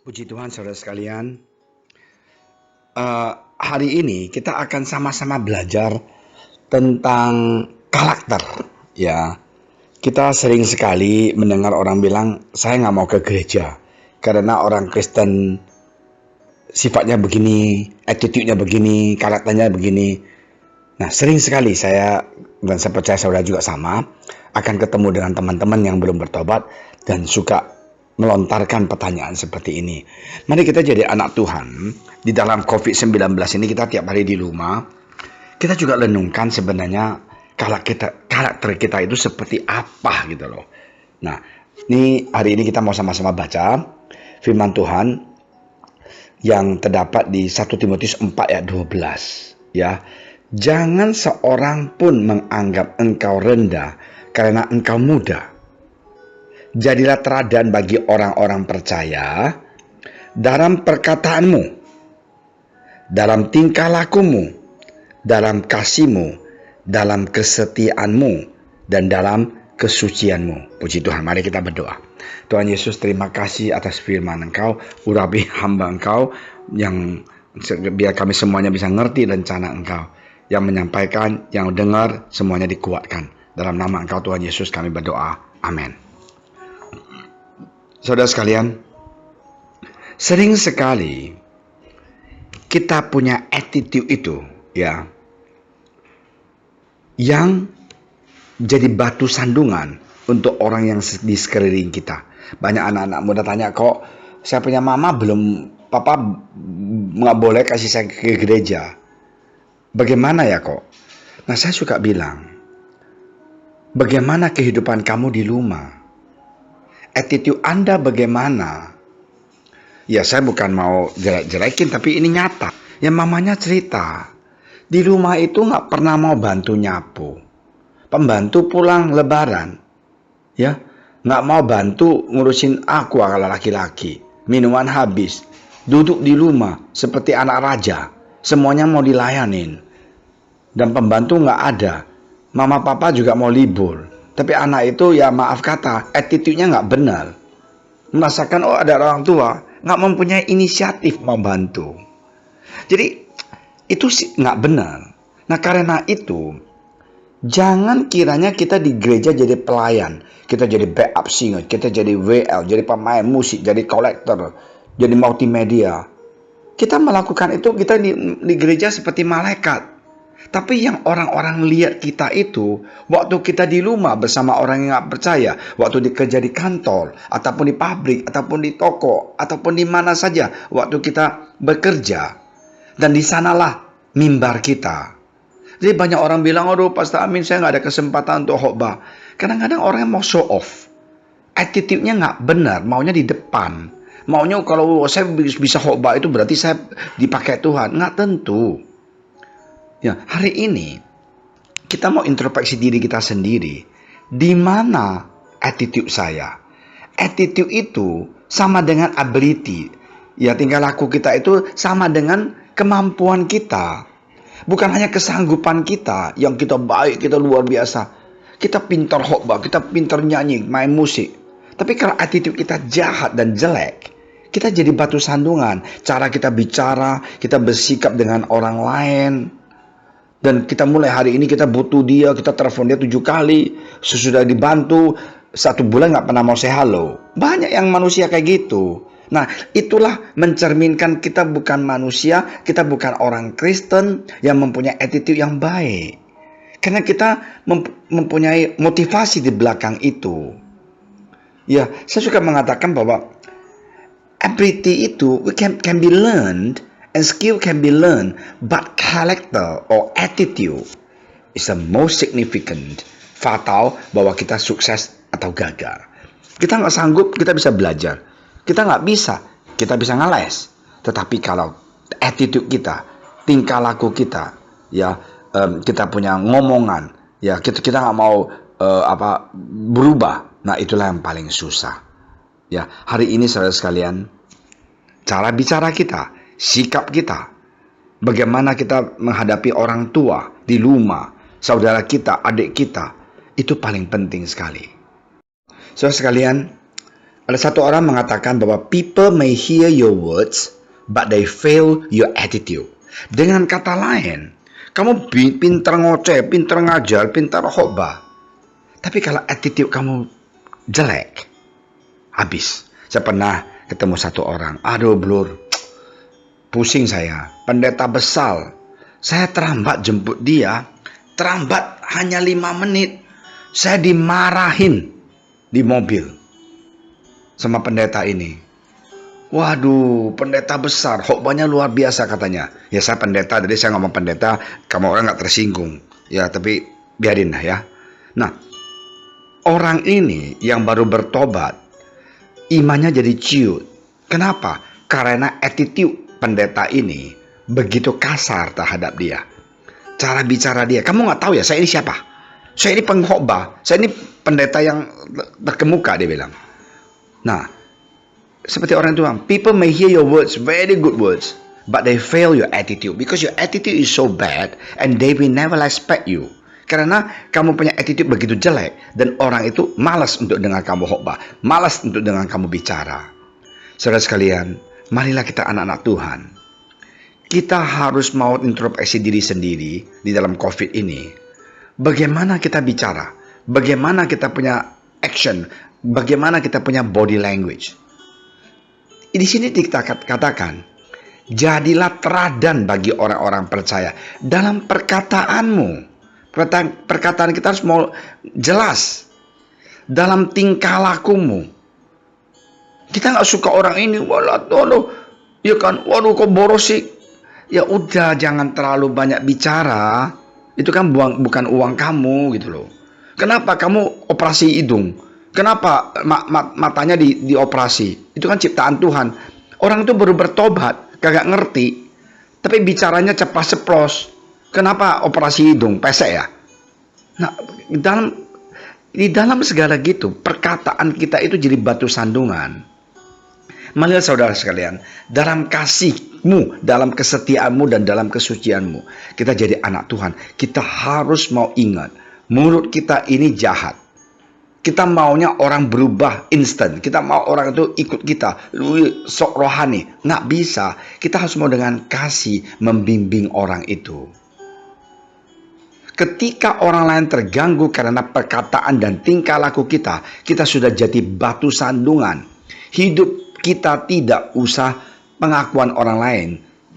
Puji Tuhan saudara sekalian, hari ini kita akan sama-sama belajar tentang karakter. Ya, kita sering sekali mendengar orang bilang, saya nggak mau ke gereja karena orang Kristen sifatnya begini, attitude-nya begini, karakternya begini. Nah, sering sekali saya, dan saya percaya saudara juga sama, akan ketemu dengan teman-teman yang belum bertobat dan suka melontarkan pertanyaan seperti ini. Mari kita jadi anak Tuhan. Di dalam COVID-19 ini kita tiap hari di rumah, kita juga renungkan sebenarnya karakter kita itu seperti apa gitu loh. Nah, hari ini kita mau sama-sama baca firman Tuhan yang terdapat di 1 Timotius 4 ayat 12. Ya, jangan seorang pun menganggap engkau rendah karena engkau muda. Jadilah teladan bagi orang-orang percaya dalam perkataanmu, dalam tingkah lakumu, dalam kasihmu, dalam kesetiaanmu, dan dalam kesucianmu. Puji Tuhan, mari kita berdoa. Tuhan Yesus, terima kasih atas firman Engkau, urapi hamba Engkau, yang biar kami semuanya bisa ngerti rencana Engkau. Yang menyampaikan, yang dengar, semuanya dikuatkan. Dalam nama Engkau Tuhan Yesus kami berdoa. Amin. Saudara sekalian, sering sekali kita punya attitude itu, ya, yang jadi batu sandungan untuk orang yang di sekeliling kita. Banyak anak-anak muda tanya, kok saya punya mama belum, papa nggak boleh kasih saya ke gereja. Bagaimana ya kok? Nah, saya suka bilang, bagaimana kehidupan kamu di rumah? Attitude Anda bagaimana? Ya, saya bukan mau jelek-jelekin, tapi ini nyata. Ya, mamanya cerita, di rumah itu nggak pernah mau bantu nyapu. Pembantu pulang lebaran, ya, nggak mau bantu ngurusin aku kalau laki-laki. Minuman habis, duduk di rumah seperti anak raja. Semuanya mau dilayanin. Dan pembantu nggak ada. Mama papa juga mau libur. Tapi anak itu, ya maaf kata, attitude-nya nggak benar. Merasakan, oh ada orang tua, nggak mempunyai inisiatif membantu. Jadi, itu sih nggak benar. Nah, karena itu, jangan kiranya kita di gereja jadi pelayan. Kita jadi backup singer, kita jadi WL, jadi pemain musik, jadi kolektor, jadi multimedia. Kita melakukan itu, kita di gereja seperti malaikat. Tapi yang orang-orang lihat kita itu, waktu kita di rumah bersama orang yang gak percaya, waktu kerja di kantor, ataupun di pabrik, ataupun di toko, ataupun di mana saja, waktu kita bekerja, dan di sanalah mimbar kita. Jadi banyak orang bilang, aduh Pastor Amin, saya gak ada kesempatan untuk khotbah. Kadang-kadang orang yang mau show off, attitude-nya gak benar, maunya di depan. Maunya kalau saya bisa khotbah itu berarti saya dipakai Tuhan. Nggak tentu. Ya, hari ini kita mau introspeksi diri kita sendiri. Di mana attitude saya? Attitude itu sama dengan ability. Ya, tingkah laku kita itu sama dengan kemampuan kita. Bukan hanya kesanggupan kita yang kita baik, kita luar biasa. Kita pintar khotbah, kita pintar nyanyi, main musik. Tapi kalau attitude kita jahat dan jelek, kita jadi batu sandungan. Cara kita bicara, kita bersikap dengan orang lain. Dan kita mulai hari ini kita butuh dia, kita telepon dia 7 kali. Sesudah dibantu, 1 bulan nggak pernah mau say hello. Banyak yang manusia kayak gitu. Nah, itulah mencerminkan kita bukan manusia, kita bukan orang Kristen yang mempunyai attitude yang baik. Karena kita mempunyai motivasi di belakang itu. Ya, saya suka mengatakan bahwa ability itu can be learned. And skill can be learned, but character or attitude is the most significant, fatal bahwa kita sukses atau gagal. Kita nggak sanggup, kita bisa belajar. Kita nggak bisa, kita bisa ngeles. Tetapi kalau attitude kita, tingkah laku kita, ya kita punya ngomongan, ya kita nggak mau berubah. Nah, itulah yang paling susah. Ya, hari ini saudara sekalian, cara bicara kita, sikap kita, bagaimana kita menghadapi orang tua di rumah, saudara kita, adik kita, itu paling penting sekali. Saudara sekalian, Ada satu orang mengatakan bahwa people may hear your words, but they fail your attitude. Dengan kata lain, kamu pintar ngoceh, pintar ngajar, pintar khotbah. Tapi kalau attitude kamu jelek, habis. Saya pernah ketemu satu orang, aduh blur, pusing saya, pendeta besar. Saya terlambat jemput dia, terlambat hanya 5 menit. Saya dimarahin di mobil sama pendeta ini. Waduh, pendeta besar, khotbahnya luar biasa katanya. Ya saya pendeta, jadi saya ngomong pendeta, kamu orang gak tersinggung. Ya tapi biarin lah ya. Nah, orang ini yang baru bertobat, imannya jadi ciut. Kenapa? Karena attitude pendeta ini begitu kasar terhadap dia. Cara bicara dia, kamu gak tahu ya saya ini siapa? Saya ini pengkhotbah, saya ini pendeta yang terkemuka, dia bilang. Nah, seperti orang itu bilang, people may hear your words, very good words, but they fail your attitude because your attitude is so bad and they will never respect you. Karena kamu punya attitude begitu jelek dan orang itu malas untuk dengar kamu khotbah, malas untuk dengar kamu bicara. Saudara sekalian, marilah kita anak-anak Tuhan. Kita harus mau introspeksi diri sendiri di dalam COVID ini. Bagaimana kita bicara? Bagaimana kita punya action? Bagaimana kita punya body language? Di sini dikatakan, jadilah teladan bagi orang-orang percaya dalam perkataanmu. Perkataan kita harus mau jelas dalam tingkah lakumu. Kita nggak suka orang ini, waduh, ya kan, waduh kok boros sih. Ya udah, jangan terlalu banyak bicara. Itu kan bukan uang kamu gitu loh. Kenapa kamu operasi hidung? Kenapa matanya dioperasi? Itu kan ciptaan Tuhan. Orang itu baru bertobat, kagak ngerti. Tapi bicaranya cepat ceplos. Kenapa operasi hidung? Pesek ya? Nah, di dalam segala gitu, perkataan kita itu jadi batu sandungan. Marilah saudara sekalian, dalam kasihmu, dalam kesetiaanmu, dan dalam kesucianmu, kita jadi anak Tuhan. Kita harus mau ingat, mulut kita ini jahat. Kita maunya orang berubah instan. Kita mau orang itu ikut kita. Lu sok rohani. Nggak bisa. Kita harus mau dengan kasih membimbing orang itu. Ketika orang lain terganggu karena perkataan dan tingkah laku kita, kita sudah jadi batu sandungan. Hidup kita tidak usah pengakuan orang lain.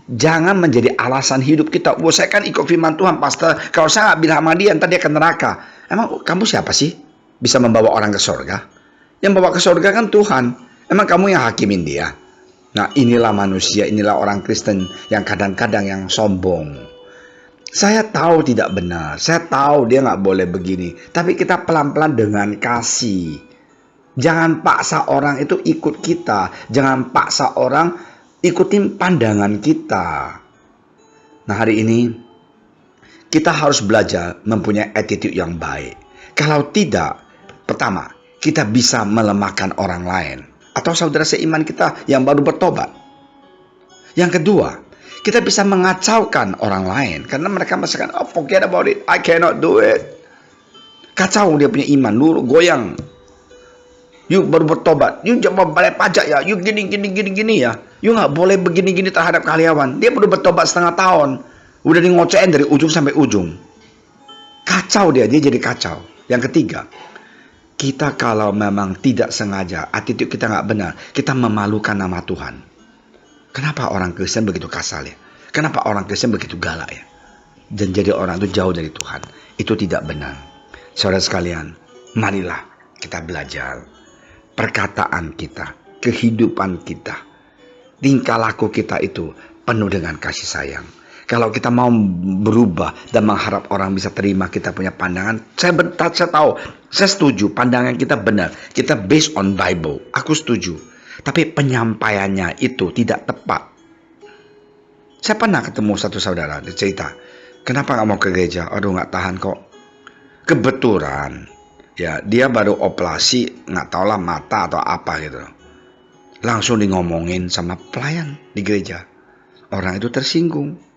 Jangan menjadi alasan hidup kita. Wah, saya kan ikut firman Tuhan, pastor. Kalau saya nggak bilang sama dia, ntar dia akan neraka. Emang kamu siapa sih? Bisa membawa orang ke surga? Yang bawa ke surga kan Tuhan. Emang kamu yang hakimin dia? Nah, inilah manusia, inilah orang Kristen yang kadang-kadang yang sombong. Saya tahu tidak benar, saya tahu dia nggak boleh begini. Tapi kita pelan-pelan dengan kasih. Jangan paksa orang itu ikut kita. Jangan paksa orang ikutin pandangan kita. Nah, hari ini kita harus belajar mempunyai attitude yang baik. Kalau tidak, pertama, kita bisa melemahkan orang lain. Atau saudara seiman kita yang baru bertobat. Yang kedua, kita bisa mengacaukan orang lain. Karena mereka merasakan, oh forget about it, I cannot do it. Kacau dia punya iman, lu goyang. You baru bertobat, you jangan bayar pajak ya, you gini ya. You gak boleh begini-gini terhadap karyawan. Dia baru bertobat setengah tahun. Udah di ngocein dari ujung sampai ujung. Kacau dia jadi kacau. Yang ketiga, kita kalau memang tidak sengaja, attitude kita nggak benar, kita memalukan nama Tuhan. Kenapa orang Kristen begitu kasar ya? Kenapa orang Kristen begitu galak ya? Dan jadi orang itu jauh dari Tuhan. Itu tidak benar. Saudara sekalian, marilah kita belajar. Perkataan kita, kehidupan kita, tingkah laku kita itu penuh dengan kasih sayang. Kalau kita mau berubah dan mengharap orang bisa terima kita punya pandangan, saya tahu, saya setuju, pandangan kita benar. Kita based on Bible, aku setuju. Tapi penyampaiannya itu tidak tepat. Saya pernah ketemu satu saudara, dia cerita, kenapa gak mau ke gereja? Aduh gak tahan kok. Kebetulan, ya dia baru operasi, gak tahulah mata atau apa gitu. Langsung di ngomongin sama pelayan di gereja. Orang itu tersinggung.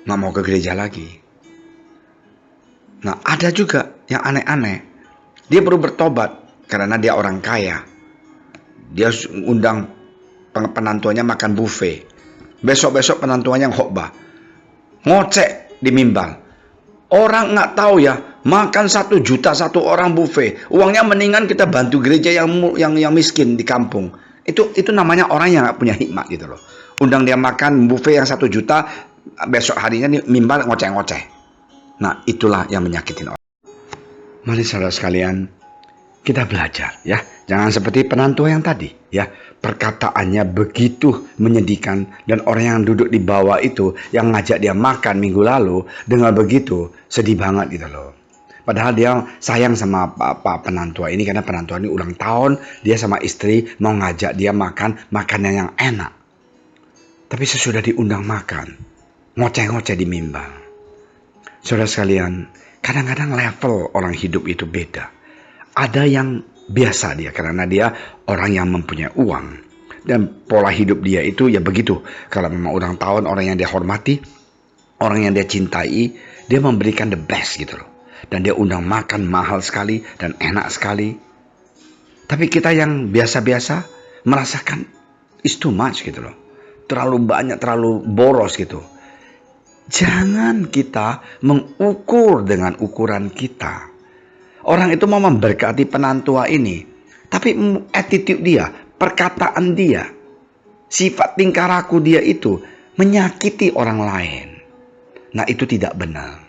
Nggak mau ke gereja lagi. Nah, ada juga yang aneh-aneh. Dia baru bertobat. karena dia orang kaya. Dia undang penantuannya makan buffet. Besok-besok penantuannya khotbah, ngocek di mimbar. Orang nggak tahu ya, makan 1 juta satu orang buffet. Uangnya mendingan kita bantu gereja yang miskin di kampung. Itu namanya orang yang nggak punya hikmat gitu loh. Undang dia makan buffet yang 1 juta, besok harinya di mimbar ngoceh-ngoceh. Nah, itulah yang menyakitin orang. Mari saudara sekalian, kita belajar ya. Jangan seperti penantua yang tadi ya. Perkataannya begitu menyedihkan, dan orang yang duduk di bawah itu yang ngajak dia makan minggu lalu dengar begitu sedih banget gitu loh. Padahal dia sayang sama Pak penantua ini karena penantua ini ulang tahun, dia sama istri mau ngajak dia makan makanan yang enak. Tapi sesudah diundang makan, ngoceh-ngoceh di mimbar. Saudara sekalian, kadang-kadang level orang hidup itu beda. Ada yang biasa dia karena dia orang yang mempunyai uang, dan pola hidup dia itu ya begitu. Kalau memang ulang tahun, orang yang dia hormati, orang yang dia cintai, dia memberikan the best gitu loh, dan dia undang makan mahal sekali dan enak sekali. Tapi kita yang biasa-biasa merasakan it's too much gitu loh, terlalu banyak, terlalu boros gitu. Jangan kita mengukur dengan ukuran kita. Orang itu mau memberkati penantua ini, tapi attitude dia, perkataan dia, sifat tingkah laku dia itu menyakiti orang lain. Nah, itu tidak benar.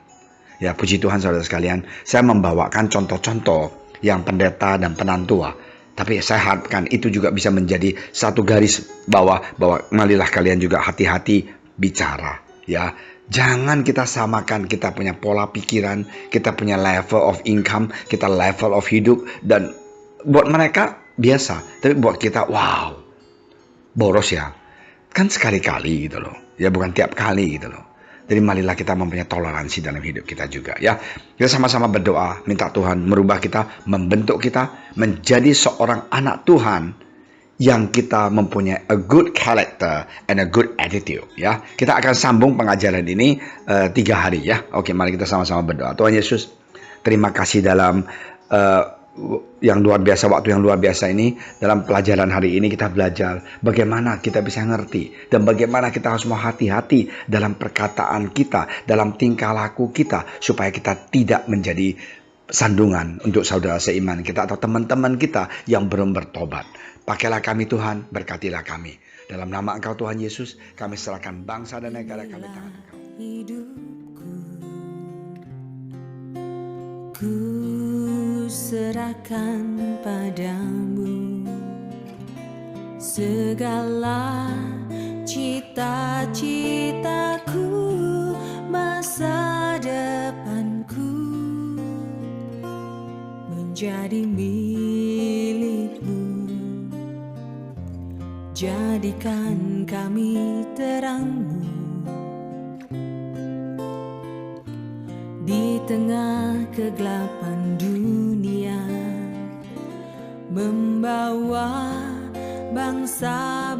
Ya, puji Tuhan saudara sekalian, saya membawakan contoh-contoh yang pendeta dan penantua. Tapi saya harapkan itu juga bisa menjadi satu garis bawah, bahwa marilah kalian juga hati-hati bicara. Ya, jangan kita samakan kita punya pola pikiran, kita punya level of income, kita level of hidup, dan buat mereka biasa, tapi buat kita wow, boros ya. Kan sekali-kali gitu loh, ya bukan tiap kali gitu loh. Jadi marilah kita mempunyai toleransi dalam hidup kita juga ya. Kita sama-sama berdoa, minta Tuhan merubah kita, membentuk kita menjadi seorang anak Tuhan yang kita mempunyai a good character and a good attitude ya. Kita akan sambung pengajaran ini 3 hari ya. Oke, mari kita sama-sama berdoa. Tuhan Yesus, terima kasih dalam yang luar biasa, waktu yang luar biasa ini. Dalam pelajaran hari ini kita belajar bagaimana kita bisa ngerti, dan bagaimana kita harus mau hati-hati dalam perkataan kita, dalam tingkah laku kita, supaya kita tidak menjadi sandungan untuk saudara seiman kita atau teman-teman kita yang belum bertobat. Pakailah kami Tuhan, berkatilah kami. Dalam nama Engkau Tuhan Yesus, kami serahkan bangsa dan negara kami tangan Engkau. Hidupku, ku serahkan padamu segala cita-citaku, masa depanku menjadi milikmu. Jadikan kami terangmu di tengah kegelapan dunia, membawa bangsa